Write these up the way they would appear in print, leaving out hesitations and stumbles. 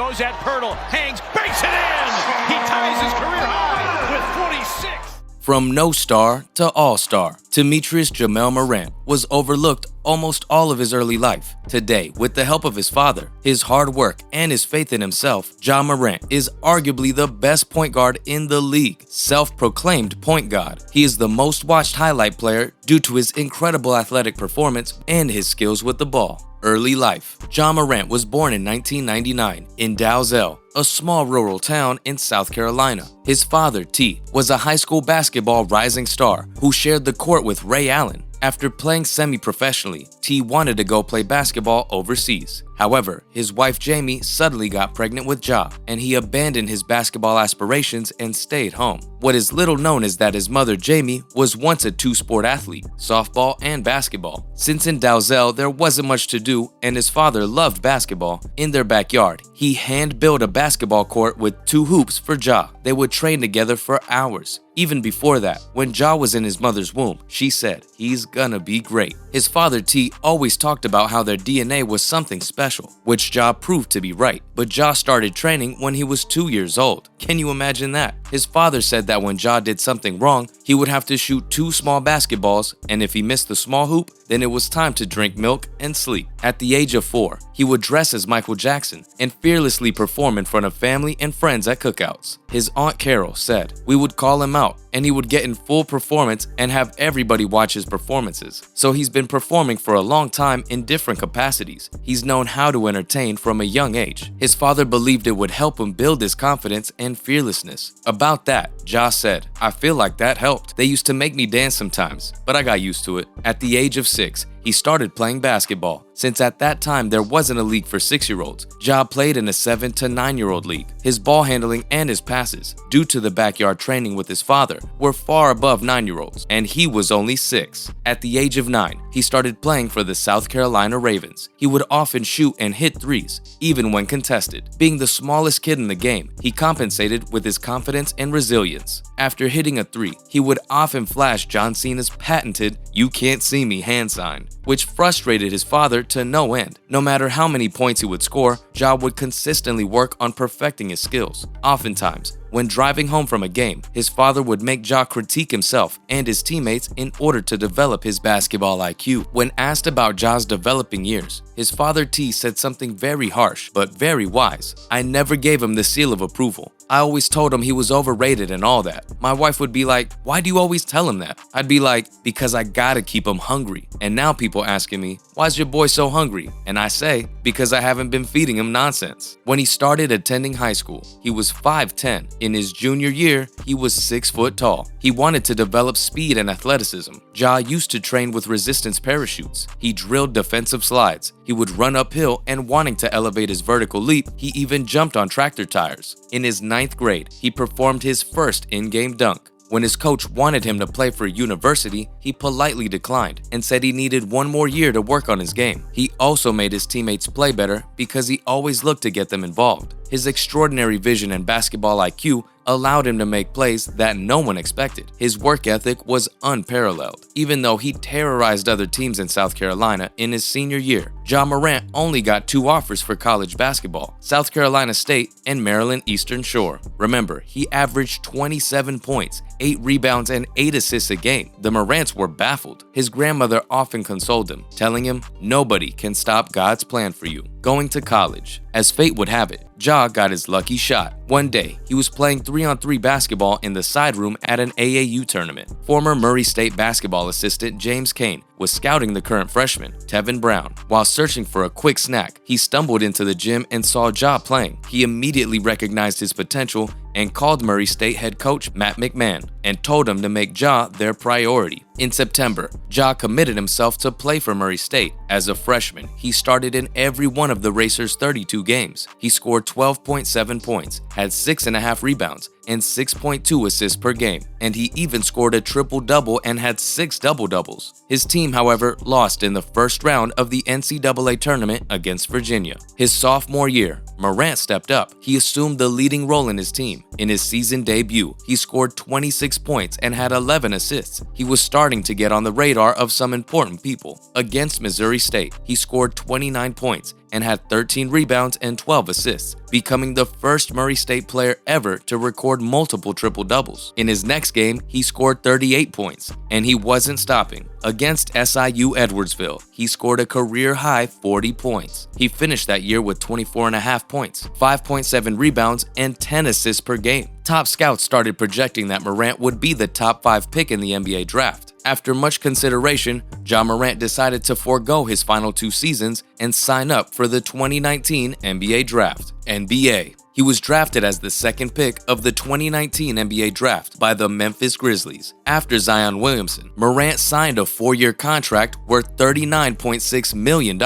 Goes at Pirtle, hangs, banks it in! He ties his career high with 46! From no star to all-star, Temetrius Jamel Morant was overlooked almost all of his early life. Today, with the help of his father, his hard work, and his faith in himself, Ja Morant is arguably the best point guard in the league. Self-proclaimed point god, he is the most watched highlight player due to his incredible athletic performance and his skills with the ball. Early life. Ja Morant was born in 1999 in Dalzell, a small rural town in South Carolina. His father, T, was a high school basketball rising star who shared the court with Ray Allen. After playing semi-professionally, T wanted to go play basketball overseas. However, his wife Jamie suddenly got pregnant with Ja, and he abandoned his basketball aspirations and stayed home. What is little known is that his mother Jamie was once a two-sport athlete, softball and basketball. Since in Dalzell there wasn't much to do and his father loved basketball, in their backyard, he hand-built a basketball court with 2 hoops for Ja. They would train together for hours. Even before that, when Ja was in his mother's womb, she said, "He's gonna be great." His father T always talked about how their DNA was something special, which Ja proved to be right. But Ja started training when he was 2 years old. Can you imagine that? His father said that when Ja did something wrong, he would have to shoot 2 small basketballs, and if he missed the small hoop, then it was time to drink milk and sleep. At the age of 4, he would dress as Michael Jackson and fearlessly perform in front of family and friends at cookouts. His aunt Carol said, "We would call him out, and he would get in full performance and have everybody watch his performances." So he's been performing for a long time in different capacities. He's known how to entertain from a young age. His father believed it would help him build his confidence and fearlessness. About that, Ja said, "I feel like that helped. They used to make me dance sometimes, but I got used to it." At the age of 6, he started playing basketball. Since at that time there wasn't a league for 6-year-olds, Ja played in a 7 to 9-year-old league. His ball handling and his passes, due to the backyard training with his father, were far above 9-year-olds, and he was only 6. At the age of 9, he started playing for the South Carolina Ravens. He would often shoot and hit threes, even when contested. Being the smallest kid in the game, he compensated with his confidence and resilience. After hitting a 3, he would often flash John Cena's patented "You can't see me" hand sign, which frustrated his father to no end. No matter how many points he would score, Ja would consistently work on perfecting his skills. Oftentimes, when driving home from a game, his father would make Ja critique himself and his teammates in order to develop his basketball IQ. When asked about Ja's developing years, his father T said something very harsh but very wise. "I never gave him the seal of approval. I always told him he was overrated and all that." My wife would be like, "Why do you always tell him that?" I'd be like, "Because I gotta keep him hungry." And now people asking me, "Why's your boy so hungry?" And I say, "Because I haven't been feeding him nonsense." When he started attending high school, he was 5'10". In his junior year, he was 6 foot tall. He wanted to develop speed and athleticism. Ja used to train with resistance parachutes. He drilled defensive slides. He would run uphill, and wanting to elevate his vertical leap, he even jumped on tractor tires. In his 9th grade, he performed his first in-game dunk. When his coach wanted him to play for university, he politely declined and said he needed 1 more year to work on his game. He also made his teammates play better because he always looked to get them involved. His extraordinary vision and basketball IQ allowed him to make plays that no one expected. His work ethic was unparalleled. Even though he terrorized other teams in South Carolina in his senior year, Ja Morant only got 2 offers for college basketball: South Carolina State and Maryland Eastern Shore. Remember, he averaged 27 points, 8 rebounds, and 8 assists a game. The Morants were baffled. His grandmother often consoled him, telling him, "Nobody can stop God's plan for you." Going to college. As fate would have it, Ja got his lucky shot. One day, he was playing 3-on-3 basketball in the side room at an AAU tournament. Former Murray State basketball assistant James Kane was scouting the current freshman, Tevin Brown. While searching for a quick snack, he stumbled into the gym and saw Ja playing. He immediately recognized his potential and called Murray State head coach Matt McMahon and told him to make Ja their priority. In September, Ja committed himself to play for Murray State. As a freshman, he started in every one of the Racers' 32 games. He scored 12.7 points, had 6.5 rebounds, and 6.2 assists per game, and he even scored a triple-double and had 6 double-doubles. His team, however, lost in the first round of the NCAA tournament against Virginia. His sophomore year, Morant stepped up. He assumed the leading role in his team. In his season debut, he scored 26 points and had 11 assists. He was starting starting to get on the radar of some important people. Against Missouri State, he scored 29 points and had 13 rebounds and 12 assists, becoming the first Murray State player ever to record multiple triple-doubles. In his next game, he scored 38 points, and he wasn't stopping. Against SIU Edwardsville, he scored a career-high 40 points. He finished that year with 24.5 points, 5.7 rebounds, and 10 assists per game. Top scouts started projecting that Morant would be the top 5 pick in the NBA draft. After much consideration, Ja Morant decided to forego his final 2 seasons and sign up for the 2019 NBA Draft. NBA. He was drafted as the second pick of the 2019 NBA Draft by the Memphis Grizzlies. After Zion Williamson, Morant signed a 4-year contract worth $39.6 million.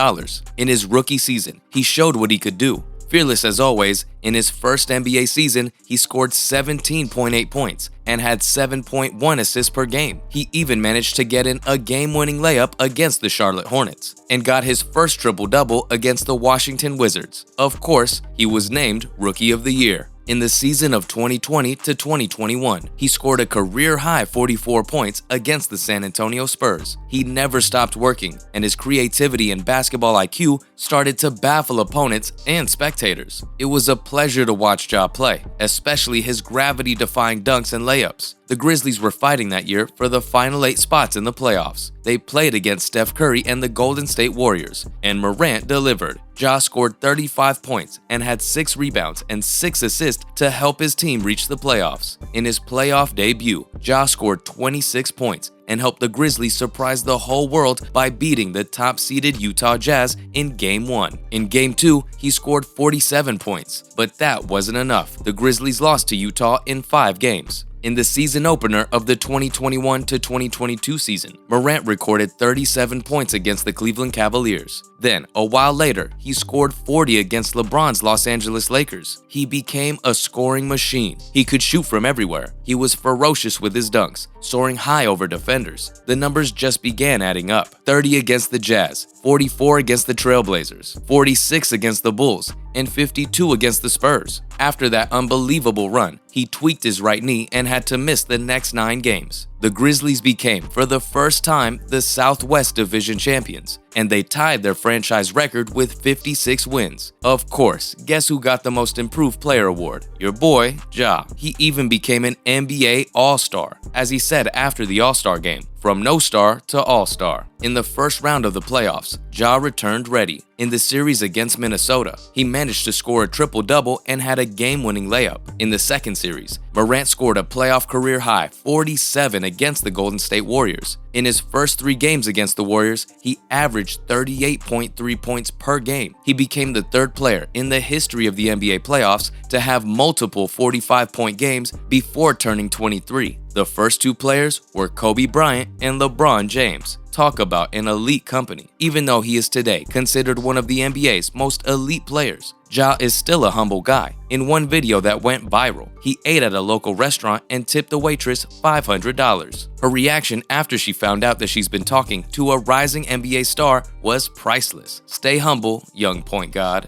In his rookie season, he showed what he could do. Fearless as always, in his first NBA season, he scored 17.8 points and had 7.1 assists per game. He even managed to get in a game-winning layup against the Charlotte Hornets and got his first triple-double against the Washington Wizards. Of course, he was named Rookie of the Year. In the season of 2020 to 2021, he scored a career-high 44 points against the San Antonio Spurs. He never stopped working, and his creativity and basketball IQ started to baffle opponents and spectators. It was a pleasure to watch Ja play, especially his gravity-defying dunks and layups. The Grizzlies were fighting that year for the final 8 spots in the playoffs. They played against Steph Curry and the Golden State Warriors, and Morant delivered. Ja scored 35 points and had 6 rebounds and 6 assists to help his team reach the playoffs. In his playoff debut, Ja scored 26 points and helped the Grizzlies surprise the whole world by beating the top-seeded Utah Jazz in Game 1. In Game 2, he scored 47 points, but that wasn't enough. The Grizzlies lost to Utah in 5 games. In the season opener of the 2021 to 2022 season, Morant recorded 37 points against the Cleveland Cavaliers. Then, a while later, he scored 40 against LeBron's Los Angeles Lakers. He became a scoring machine. He could shoot from everywhere. He was ferocious with his dunks, soaring high over defenders. The numbers just began adding up. 30 against the Jazz, 44 against the Trailblazers, 46 against the Bulls, and 52 against the Spurs. After that unbelievable run, he tweaked his right knee and had to miss the next 9 games. The Grizzlies became, for the first time, the Southwest Division champions, and they tied their franchise record with 56 wins. Of course, guess who got the Most Improved Player award? Your boy, Ja. He even became an NBA All-Star, as he said after the All-Star game, from no star to All-Star. In the first round of the playoffs, Ja returned ready. In the series against Minnesota, he managed to score a triple-double and had a game-winning layup. In the second series, Morant scored a playoff career-high 47 against the Golden State Warriors. In his first 3 games against the Warriors, he averaged 38.3 points per game. He became the 3rd player in the history of the NBA playoffs to have multiple 45-point games before turning 23. The first 2 players were Kobe Bryant and LeBron James. Talk about an elite company. Even though he is today considered one of the NBA's most elite players, Ja is still a humble guy. In one video that went viral, he ate at a local restaurant and tipped the waitress $500. Her reaction after she found out that she's been talking to a rising NBA star was priceless. Stay humble, young point guard.